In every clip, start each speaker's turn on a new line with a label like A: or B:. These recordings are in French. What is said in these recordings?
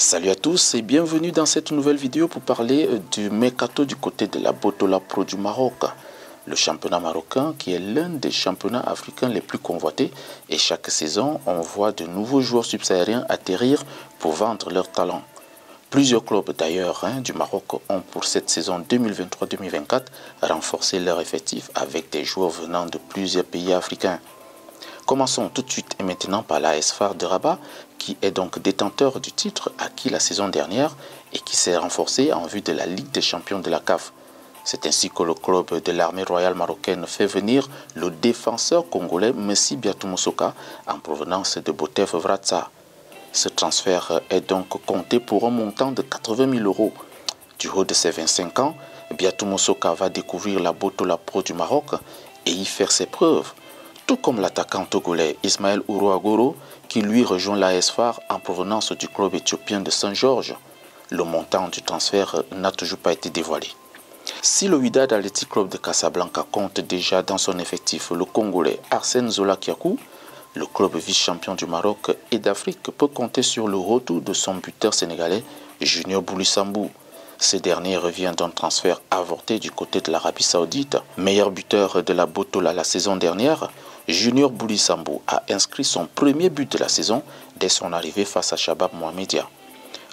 A: Salut à tous et bienvenue dans cette nouvelle vidéo pour parler du mercato du côté de la Botola Pro du Maroc. Le championnat marocain qui est l'un des championnats africains les plus convoités et chaque saison on voit de nouveaux joueurs subsahariens atterrir pour vendre leurs talents. Plusieurs clubs d'ailleurs du Maroc ont pour cette saison 2023-2024 renforcé leur effectif avec des joueurs venant de plusieurs pays africains. Commençons tout de suite et maintenant par l'AS FAR de Rabat, qui est donc détenteur du titre acquis la saison dernière et qui s'est renforcé en vue de la Ligue des champions de la CAF. C'est ainsi que le club de l'armée royale marocaine fait venir le défenseur congolais Messi Biatoumoussouka en provenance de Botev Vratsa. Ce transfert est donc compté pour un montant de 80 000 €. Du haut de ses 25 ans, Biatoumoussouka va découvrir la Botola Pro du Maroc et y faire ses preuves. Tout comme l'attaquant togolais Ismaël Ourouagoro qui lui rejoint l'AS FAR en provenance du club éthiopien de Saint-Georges. Le montant du transfert n'a toujours pas été dévoilé. Si le Wydad Athletic Club de Casablanca compte déjà dans son effectif le Congolais Arsène Zola Kiakou, le club vice-champion du Maroc et d'Afrique peut compter sur le retour de son buteur sénégalais Junior Bouly-Sambou. Ce dernier revient d'un transfert avorté du côté de l'Arabie Saoudite. Meilleur buteur de la Botola la saison dernière, Junior Bouly-Sambou a inscrit son premier but de la saison dès son arrivée face à Shabab Mohamedia.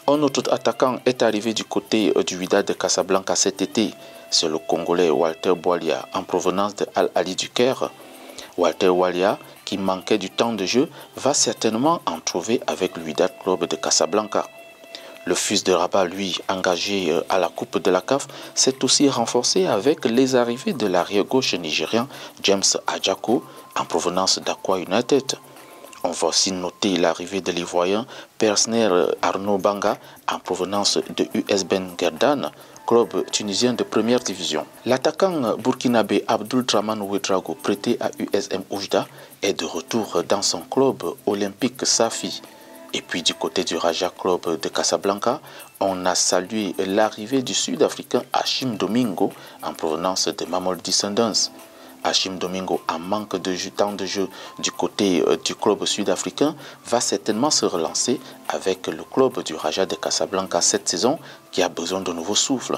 A: Un autre attaquant est arrivé du côté du Wydad de Casablanca cet été. C'est le Congolais Walter Boualia en provenance de Al Ahly du Caire. Walter Boualia, qui manquait du temps de jeu, va certainement en trouver avec le Wydad Club de Casablanca. Le fils de Rabat, lui, engagé à la Coupe de la CAF, s'est aussi renforcé avec les arrivées de l'arrière-gauche nigérien James Adjako en provenance d'Aqua United. On va aussi noter l'arrivée de l'Ivoirien Persner Arnaud Banga en provenance de US Ben Guerdane, club tunisien de première division. L'attaquant burkinabé Abdul Draman Ouedraogo, prêté à USM Oujda, est de retour dans son club olympique Safi. Et puis du côté du Raja Club de Casablanca, on a salué l'arrivée du Sud-Africain Hachim Domingo en provenance de Mamelodi Sundowns. Hachim Domingo, en manque de temps de jeu du côté du club sud-africain, va certainement se relancer avec le club du Raja de Casablanca cette saison qui a besoin de nouveaux souffles.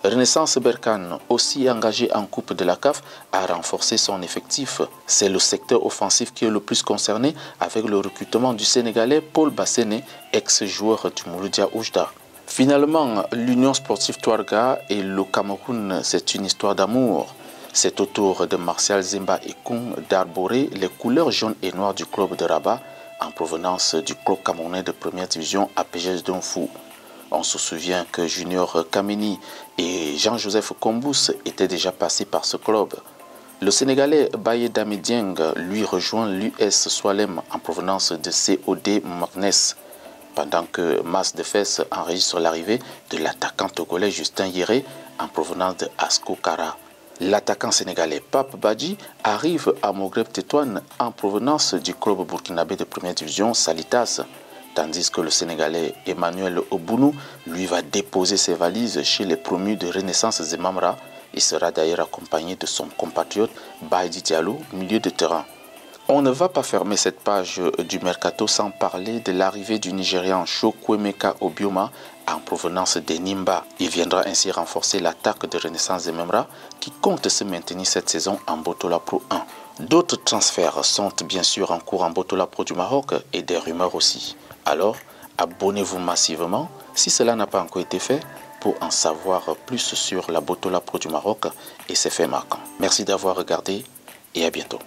A: Renaissance Berkane, aussi engagé en Coupe de la CAF, a renforcé son effectif. C'est le secteur offensif qui est le plus concerné avec le recrutement du Sénégalais Paul Bassene, ex-joueur du Mouloudia Oujda. Finalement, l'Union sportive Touarega et le Cameroun, c'est une histoire d'amour. C'est au tour de Martial Zemba et Koun d'arborer les couleurs jaunes et noires du club de Rabat en provenance du club camerounais de première division APGS Donfou. On se souvient que Junior Kameni et Jean-Joseph Kombous étaient déjà passés par ce club. Le Sénégalais Baye Damidieng lui rejoint l'US Soilem en provenance de COD Magnes, pendant que Mas de Fès enregistre l'arrivée de l'attaquant togolais Justin Yéré en provenance de Asko Kara. L'attaquant sénégalais Pape Badji arrive à Moghreb Tétouane en provenance du club burkinabé de première division Salitas, tandis que le Sénégalais Emmanuel Obounou lui va déposer ses valises chez les promus de Renaissance Zemamra. Il sera d'ailleurs accompagné de son compatriote Baïdi Diallo, milieu de terrain. On ne va pas fermer cette page du mercato sans parler de l'arrivée du Nigérian Chukwuemeka Obioma en provenance des Nimba. Il viendra ainsi renforcer l'attaque de Renaissance Zemamra qui compte se maintenir cette saison en Botola Pro 1. D'autres transferts sont bien sûr en cours en Botola Pro du Maroc et des rumeurs aussi. Alors, abonnez-vous massivement si cela n'a pas encore été fait pour en savoir plus sur la Botola Pro du Maroc et ses faits marquants. Merci d'avoir regardé et à bientôt.